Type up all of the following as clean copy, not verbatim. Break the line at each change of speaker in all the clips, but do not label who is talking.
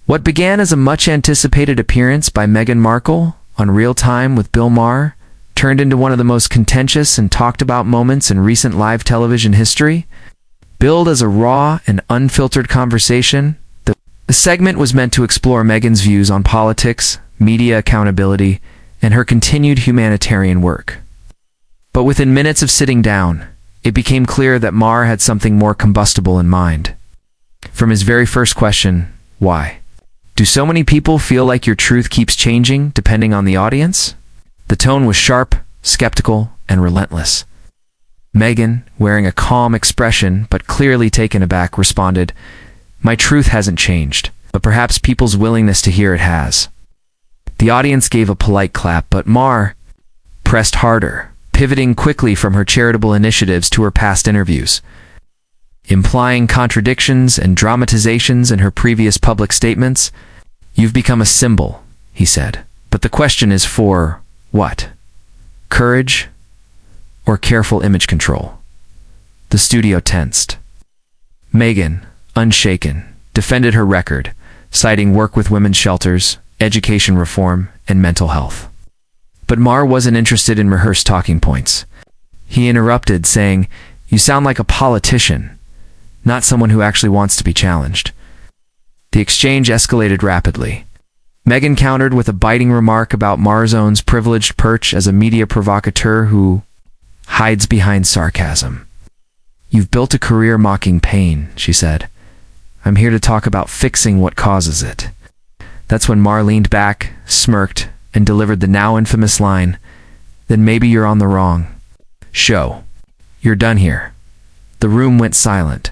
What began as a much-anticipated appearance by Meghan Markle on Real Time with Bill Maher turned into one of the most contentious and talked-about moments in recent live television history. Billed as a raw and unfiltered conversation, the segment was meant to explore Meghan's views on politics, media accountability, and her continued humanitarian work. But within minutes of sitting down, it became clear that Maher had something more combustible in mind. From his very first question, why? Do so many people feel like your truth keeps changing depending on the audience? The tone was sharp, skeptical, and relentless. Meghan, wearing a calm expression but clearly taken aback, responded, "My truth hasn't changed, but perhaps people's willingness to hear it has." The audience gave a polite clap, but Maher pressed harder, pivoting quickly from her charitable initiatives to her past interviews. Implying contradictions and dramatizations in her previous public statements. "You've become a symbol," he said. "But the question is for what? Courage or careful image control?" The studio tensed. Meghan, unshaken, defended her record, citing work with women's shelters, education reform, and mental health. But Maher wasn't interested in rehearsed talking points. He interrupted, saying, "You sound like a politician, not someone who actually wants to be challenged." The exchange escalated rapidly. Meghan countered with a biting remark about Maher's own privileged perch as a media provocateur who hides behind sarcasm. "You've built a career mocking pain," she said. "I'm here to talk about fixing what causes it." That's when Maher leaned back, smirked, and delivered the now infamous line, "Then maybe you're on the wrong show. You're done here." The room went silent.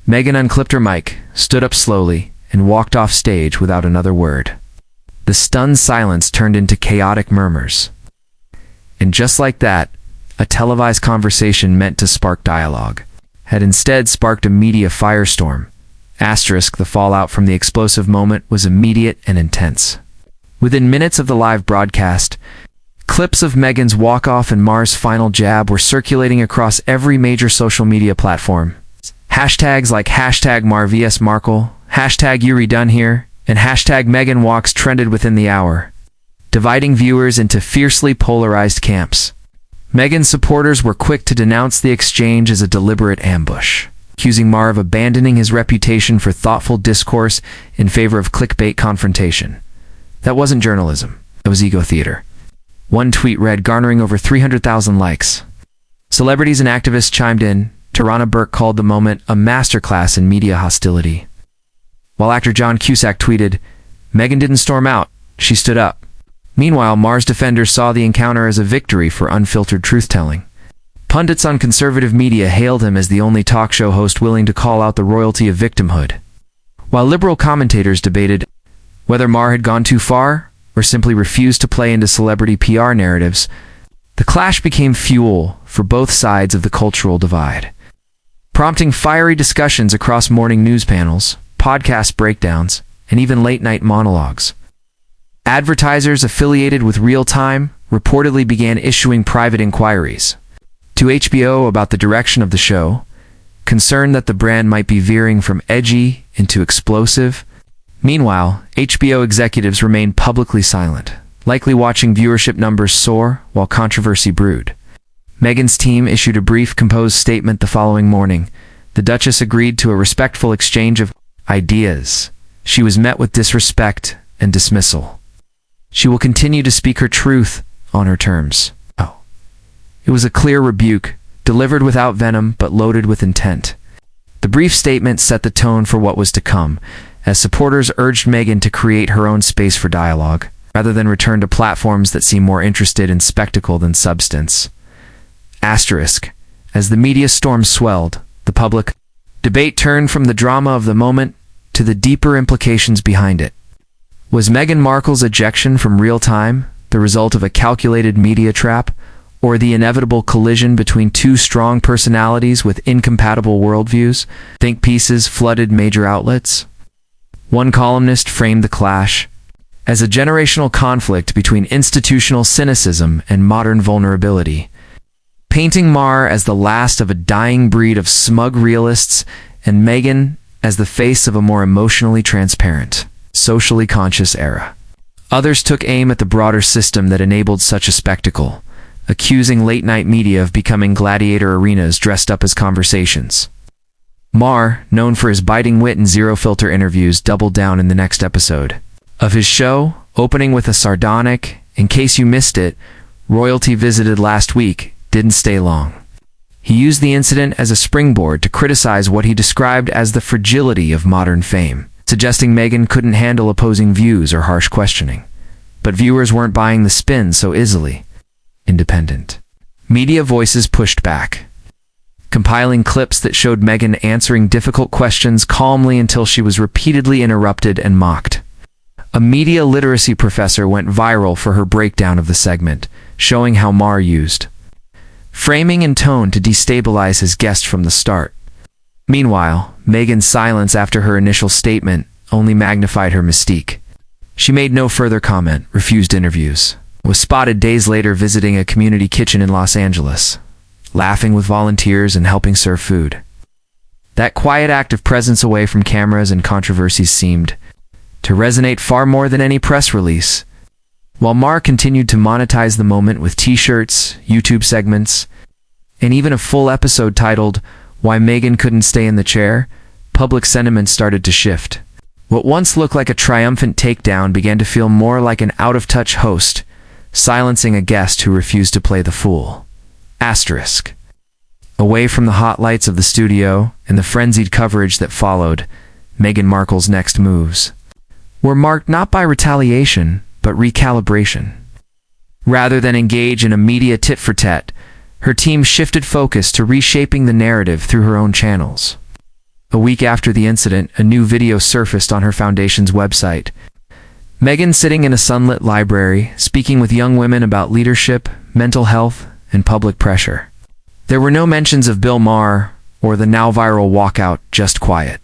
Meghan unclipped her mic, stood up slowly, and walked off stage without another word. The stunned silence turned into chaotic murmurs. And just like that, a televised conversation meant to spark dialogue had instead sparked a media firestorm. The fallout from the explosive moment was immediate and intense. Within minutes of the live broadcast, clips of Meghan's walk-off and Maher's final jab were circulating across every major social media platform. Hashtags like #MahervsMarkle, #YouRedone and #MeghanWalks trended within the hour, dividing viewers into fiercely polarized camps. Meghan's supporters were quick to denounce the exchange as a deliberate ambush, accusing Maher of abandoning his reputation for thoughtful discourse in favor of clickbait confrontation. That wasn't journalism, it was ego theater. One tweet read, garnering over 300,000 likes. Celebrities and activists chimed in. Tarana Burke called the moment a masterclass in media hostility. While actor John Cusack tweeted, "Meghan didn't storm out, she stood up." Meanwhile, Maher's defenders saw the encounter as a victory for unfiltered truth-telling. Pundits on conservative media hailed him as the only talk show host willing to call out the royalty of victimhood, while liberal commentators debated whether Maher had gone too far or simply refused to play into celebrity PR narratives. The clash became fuel for both sides of the cultural divide, prompting fiery discussions across morning news panels, podcast breakdowns, and even late-night monologues. Advertisers affiliated with Real Time reportedly began issuing private inquiries to HBO about the direction of the show, concerned that the brand might be veering from edgy into explosive. Meanwhile, HBO executives remained publicly silent, likely watching viewership numbers soar while controversy brewed. Meghan's team issued a brief, composed statement the following morning. The Duchess agreed to a respectful exchange of ideas. She was met with disrespect and dismissal. She will continue to speak her truth on her terms. It was a clear rebuke, delivered without venom but loaded with intent. The brief statement set the tone for what was to come, as supporters urged Meghan to create her own space for dialogue, rather than return to platforms that seem more interested in spectacle than substance. As the media storm swelled, the public debate turned from the drama of the moment to the deeper implications behind it. Was Meghan Markle's ejection from Real Time the result of a calculated media trap, or the inevitable collision between two strong personalities with incompatible worldviews? Think pieces flooded major outlets. One columnist framed the clash as a generational conflict between institutional cynicism and modern vulnerability, painting Maher as the last of a dying breed of smug realists and Meghan as the face of a more emotionally transparent, socially conscious era. Others took aim at the broader system that enabled such a spectacle, accusing late-night media of becoming gladiator arenas dressed up as conversations. Maher, known for his biting wit and zero-filter interviews, doubled down in the next episode of his show, opening with a sardonic, "In case you missed it, royalty visited last week, didn't stay long." He used the incident as a springboard to criticize what he described as the fragility of modern fame, suggesting Meghan couldn't handle opposing views or harsh questioning. But viewers weren't buying the spin so easily. Independent media voices pushed back, compiling clips that showed Meghan answering difficult questions calmly until she was repeatedly interrupted and mocked. A media literacy professor went viral for her breakdown of the segment, showing how Maher used framing and tone to destabilize his guest from the start. Meanwhile, Meghan's silence after her initial statement only magnified her mystique. She made no further comment, refused interviews, was spotted days later visiting a community kitchen in Los Angeles, laughing with volunteers and helping serve food. That quiet act of presence away from cameras and controversies seemed to resonate far more than any press release. While Maher continued to monetize the moment with t-shirts, YouTube segments, and even a full episode titled "Why Meghan Couldn't Stay in the Chair," public sentiment started to shift. What once looked like a triumphant takedown began to feel more like an out-of-touch host, silencing a guest who refused to play the fool. Asterisk. Away from the hot lights of the studio and the frenzied coverage that followed, Meghan Markle's next moves were marked not by retaliation, but recalibration. Rather than engage in a media tit-for-tat, her team shifted focus to reshaping the narrative through her own channels. A week after the incident, a new video surfaced on her foundation's website. Meghan sitting in a sunlit library, speaking with young women about leadership, mental health, and public pressure. There were no mentions of Bill Maher or the now-viral walkout, just quiet,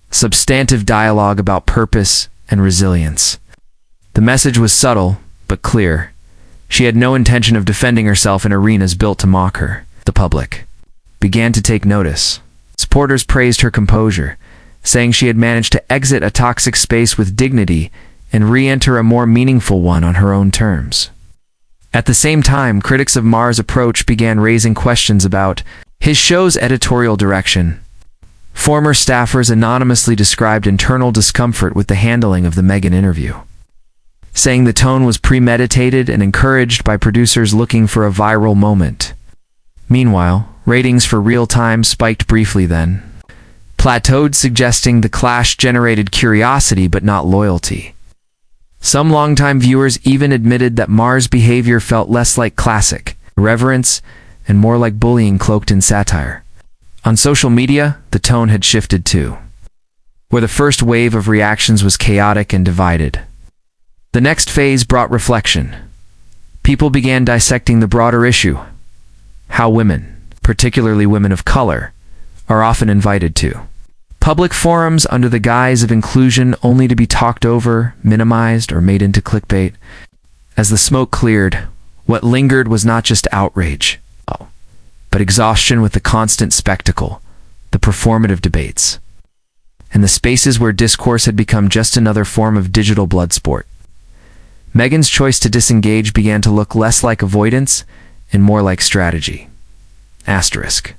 substantive dialogue about purpose and resilience. The message was subtle, but clear. She had no intention of defending herself in arenas built to mock her. The public began to take notice. Supporters praised her composure, saying she had managed to exit a toxic space with dignity and re-enter a more meaningful one on her own terms. At the same time, critics of Maher's approach began raising questions about his show's editorial direction. Former staffers anonymously described internal discomfort with the handling of the Meghan interview, saying the tone was premeditated and encouraged by producers looking for a viral moment. Meanwhile, ratings for Real Time spiked briefly, then plateaued, suggesting the clash generated curiosity but not loyalty. Some longtime viewers even admitted that Maher's behavior felt less like classic irreverence and more like bullying cloaked in satire. On social media, the tone had shifted too, where the first wave of reactions was chaotic and divided. The next phase brought reflection. People began dissecting the broader issue: how women, particularly women of color, are often invited to public forums under the guise of inclusion, only to be talked over, minimized, or made into clickbait. As the smoke cleared, what lingered was not just outrage, but exhaustion with the constant spectacle, the performative debates, and the spaces where discourse had become just another form of digital blood sport. Meghan's choice to disengage began to look less like avoidance and more like strategy. Asterisk.